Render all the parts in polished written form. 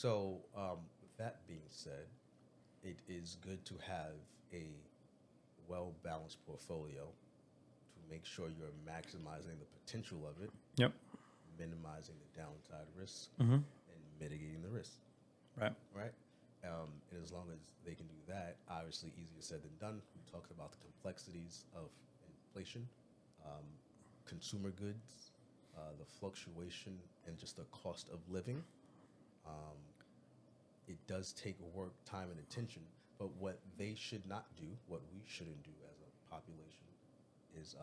So, with that being said, it is good to have a well balanced portfolio to make sure you're maximizing the potential of it, Yep. minimizing the downside risk, Mm-hmm. and mitigating the risk, Right. right? And as long as they can do that, obviously easier said than done. We talked about the complexities of inflation, um, consumer goods, the fluctuation, and just the cost of living. Um, it does take work, time, and attention. But what they should not do, what we shouldn't do as a population, is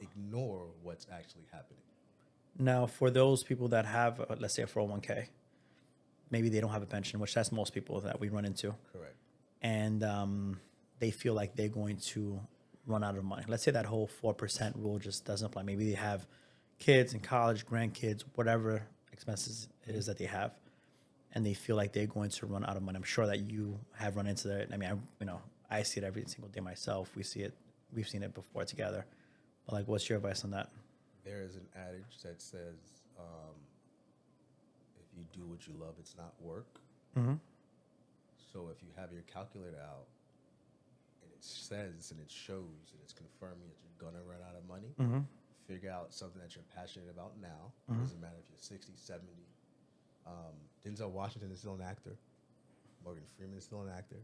ignore what's actually happening. Now, for those people that have, let's say, a 401k, maybe they don't have a pension, which that's most people that we run into, Correct. and they feel like they're going to run out of money. Let's say that whole 4% rule just doesn't apply. Maybe they have kids in college, grandkids, whatever expenses it is that they have, and they feel like they're going to run out of money. I'm sure that you have run into that. I mean, I see it every single day myself. We've seen it before together. But like, what's your advice on that? There is an adage that says, if you do what you love, it's not work. Mm-hmm. So if you have your calculator out and it says and it shows and it's confirming that you're going to run out of money, Mm-hmm. figure out something that you're passionate about now. Mm-hmm. It doesn't matter if you're 60, 70. Denzel Washington is still an actor. Morgan Freeman is still an actor.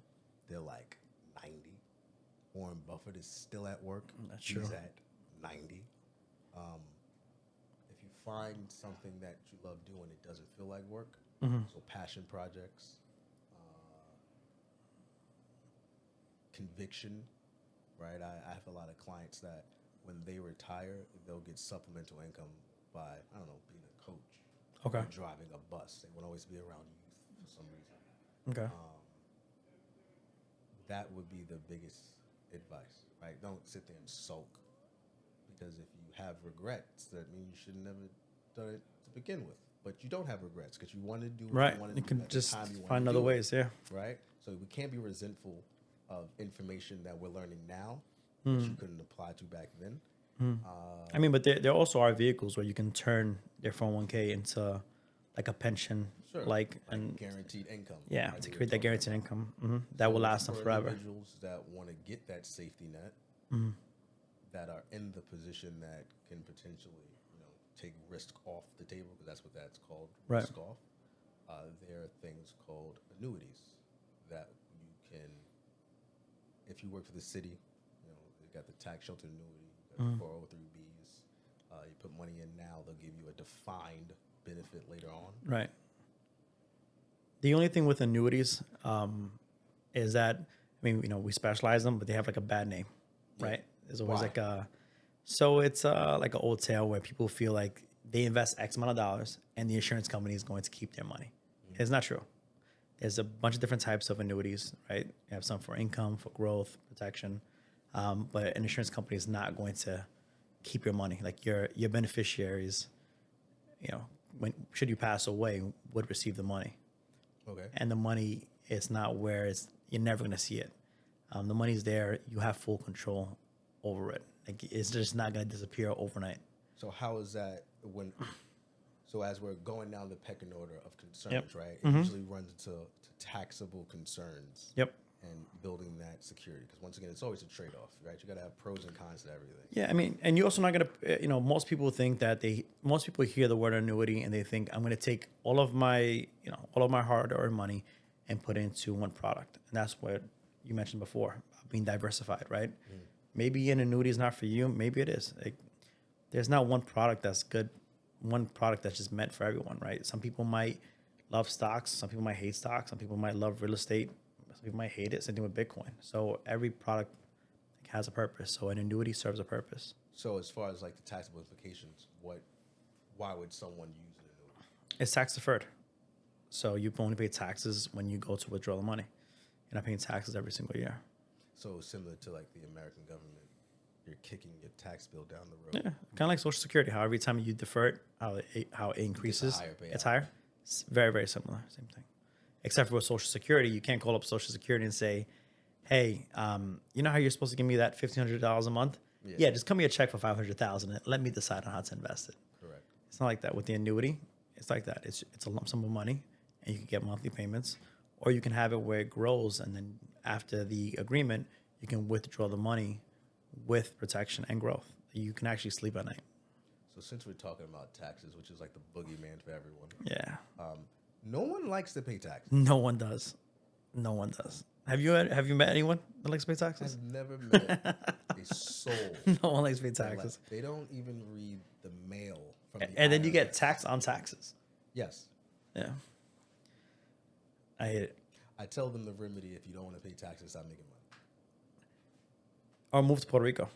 They're like 90. Warren Buffett is still at work. That's He's true. at 90. If you find something that you love doing, it doesn't feel like work. Mm-hmm. So passion projects, conviction, right? I have a lot of clients that when they retire, they'll get supplemental income by, I don't know, being a coach. Okay. Or driving a bus. They won't always be around youth for some reason. Okay. That would be the biggest advice, right? Don't sit there and sulk, because if you have regrets, that means you should have never done it to begin with. But you don't have regrets because you want to do what Right. you want to You do can at just the time you want find to other do it, ways. Yeah. right? So we can't be resentful of information that we're learning now that you couldn't apply to back then. I mean, but there also are vehicles where you can turn their 401k into like a pension, Sure. like and guaranteed income. yeah, like to we were create that talking guaranteed about. income that will So last them for forever. individuals that want to get that safety net, that are in the position that can potentially, take risk off the table, because that's what that's called, Right. risk off. There are things called annuities that you can, if you work for the city, you got the tax shelter annuity, you got the 403Bs. You put money in now, they'll give you a defined benefit later on. Right. The only thing with annuities is that, I mean, we specialize them, but they have like a bad name, right? There's always Why? like so it's like an old tale where people feel like they invest X amount of dollars and the insurance company is going to keep their money. It's not true. There's a bunch of different types of annuities, right? You have some for income, for growth, protection, but an insurance company is not going to keep your money. Like your beneficiaries, when should you pass away, would receive the money. Okay. And the money is not where you're never going to see it. The money's there. You have full control over it. Like it's just not going to disappear overnight. So how is that so as we're going down the pecking order of concerns, Yep. right? It usually runs to taxable concerns. Yep. And building that security, because once again, it's always a trade-off, right? You got to have pros and cons to everything. Yeah, I mean, and you're also not going to, most people think that most people hear the word annuity and they think I'm going to take all of my hard-earned money and put it into one product. And that's what you mentioned before, being diversified, right? Maybe an annuity is not for you. Maybe it is. Like, there's not one product that's good, one product that's just meant for everyone, right? Some people might love stocks. Some people might hate stocks. Some people might love real estate. Some people might hate it. Same thing with Bitcoin. So every product has a purpose. So an annuity serves a purpose. So as far as like the taxable implications, why would someone use an annuity? It's tax deferred. So you only pay taxes when you go to withdraw the money. You're not paying taxes every single year. So similar to like the American government, you're kicking your tax bill down the road. Yeah, kind of like Social Security. How every time you defer it, how it increases, higher payout. it's higher. It's very, very similar. Same thing. Except for with Social Security, you can't call up Social Security and say, hey, you know how you're supposed to give me that $1,500 a month? Yeah, just cut me a check for $500,000 and let me decide on how to invest it. Correct. It's not like that with the annuity. It's like that. It's a lump sum of money, and you can get monthly payments, or you can have it where it grows, and then after the agreement, you can withdraw the money with protection and growth. You can actually sleep at night. So since we're talking about taxes, which is like the boogeyman for everyone, Yeah. no one likes to pay taxes. No one does. No one does. Have you met anyone that likes to pay taxes? I've never met a soul. No one likes to pay that taxes. They don't even read the mail from the And then you get IRS. tax on taxes. Yes. Yeah. I hate it. I tell them the remedy: if you don't want to pay taxes, stop making money. Or move to Puerto Rico.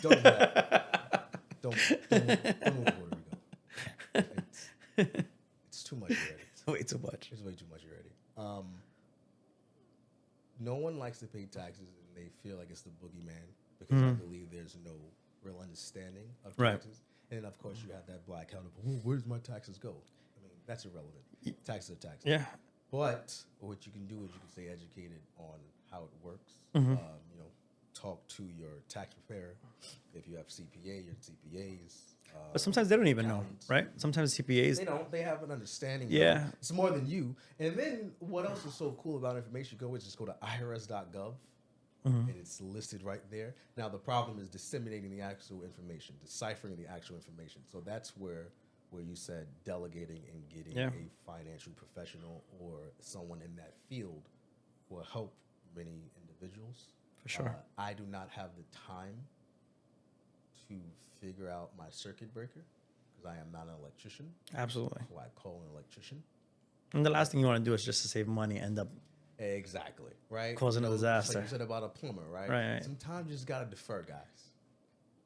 Don't do that. Don't move to Puerto Rico. It's too much already. Way too much. It's way too much already. No one likes to pay taxes, and they feel like it's the boogeyman because I believe there's no real understanding of Right. taxes. And then, of course, you have that black cloud of, oh, where does my taxes go? I mean, that's irrelevant. Taxes are taxes. Yeah. But what you can do is you can stay educated on how it works. Talk to your tax preparer. If you have CPA, your CPAs. But sometimes they don't even know, accountants. right? Sometimes CPAs. They don't. They have an understanding. Yeah. Though. It's more than you. And then what else is so cool about information? Go is just go to irs.gov. And it's listed right there. Now the problem is disseminating the actual information, deciphering the actual information. So that's where you said delegating and getting a financial professional or someone in that field will help many individuals. For sure. I do not have the time to figure out my circuit breaker because I am not an electrician. Absolutely. So I call an electrician. And the last thing you want to do is just to save money, end up. Exactly. Right. Causing a just disaster. Like you said about a plumber, right? Right. Sometimes you just gotta defer, guys.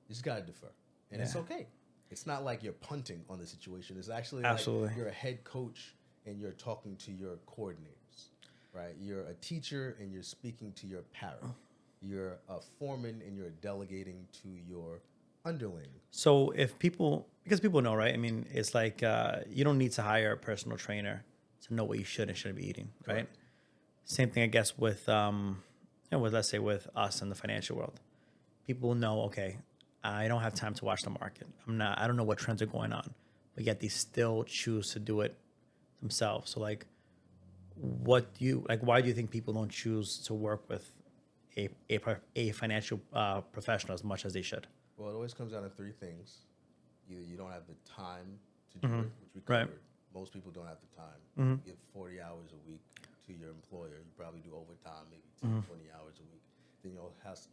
You just gotta defer, and it's Yeah. okay. It's not like you're punting on the situation. It's actually Absolutely. like you're a head coach and you're talking to your coordinators, right? You're a teacher and you're speaking to your para. You're a foreman and you're delegating to your underling. So if people, because people know, right? I mean, it's like you don't need to hire a personal trainer to know what you should and shouldn't be eating, right? Correct. Same thing, I guess, with with let's say with us in the financial world. People know, okay, I don't have time to watch the market. I don't know what trends are going on, but yet they still choose to do it themselves. So like, why do you think people don't choose to work with a financial professional as much as they should? Well, it always comes down to three things. Either you don't have the time to do it, which we Right. covered. Most people don't have the time. You give 40 hours a week to your employer. You probably do overtime, maybe 10, 20 hours a week. Then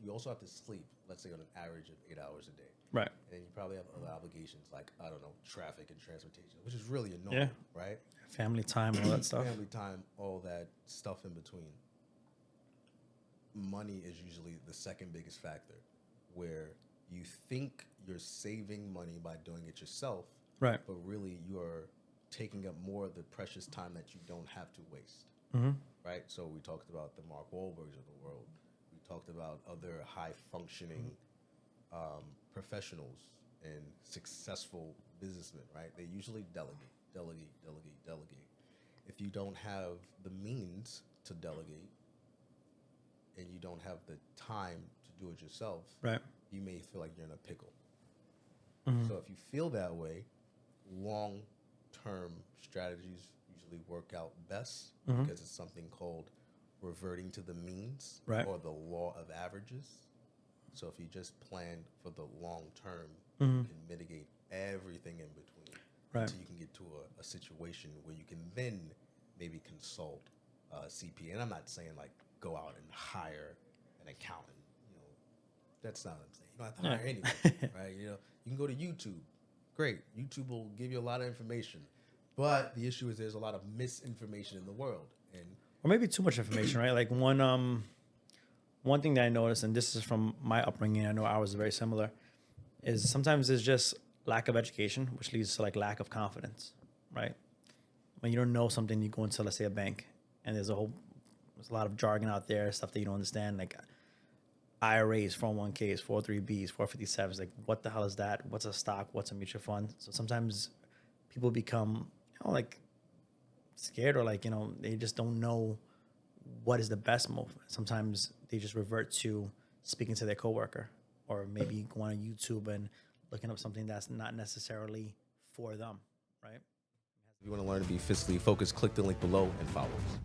you also have to sleep, let's say on an average of 8 hours a day. Right. And then you probably have other obligations like, I don't know, traffic and transportation, which is really annoying, right? Family time, all that stuff. Family time, all that stuff in between. Money is usually the second biggest factor, where you think you're saving money by doing it yourself, Right. but really you're taking up more of the precious time that you don't have to waste, right? So we talked about the Mark Wahlbergs of the world. We talked about other high-functioning professionals and successful businessmen, right? They usually delegate. If you don't have the means to delegate and you don't have the time to do it yourself, Right. you may feel like you're in a pickle. So if you feel that way, long-term strategies usually work out best because it's something called reverting to the means Right. or the law of averages. So if you just plan for the long term, you can mitigate everything in between Right. until you can get to a situation where you can then maybe consult a CPA. And I'm not saying like go out and hire an accountant. That's not what I'm saying. You don't have to hire anyone, right? You can go to YouTube. Great. YouTube will give you a lot of information. But the issue is there's a lot of misinformation in the world. And Or maybe too much information, right? Like one thing that I noticed, and this is from my upbringing, I know ours is very similar, is sometimes it's just lack of education, which leads to like lack of confidence, right? When you don't know something, you go into, let's say, a bank, and there's a lot of jargon out there, stuff that you don't understand, like IRAs, 401ks, 403bs, 457s, like what the hell is that? What's a stock? What's a mutual fund? So sometimes people become, like scared or like, they just don't know what is the best move. Sometimes they just revert to speaking to their coworker or maybe going on YouTube and looking up something that's not necessarily for them, right? If you want to learn to be fiscally focused, click the link below and follow us.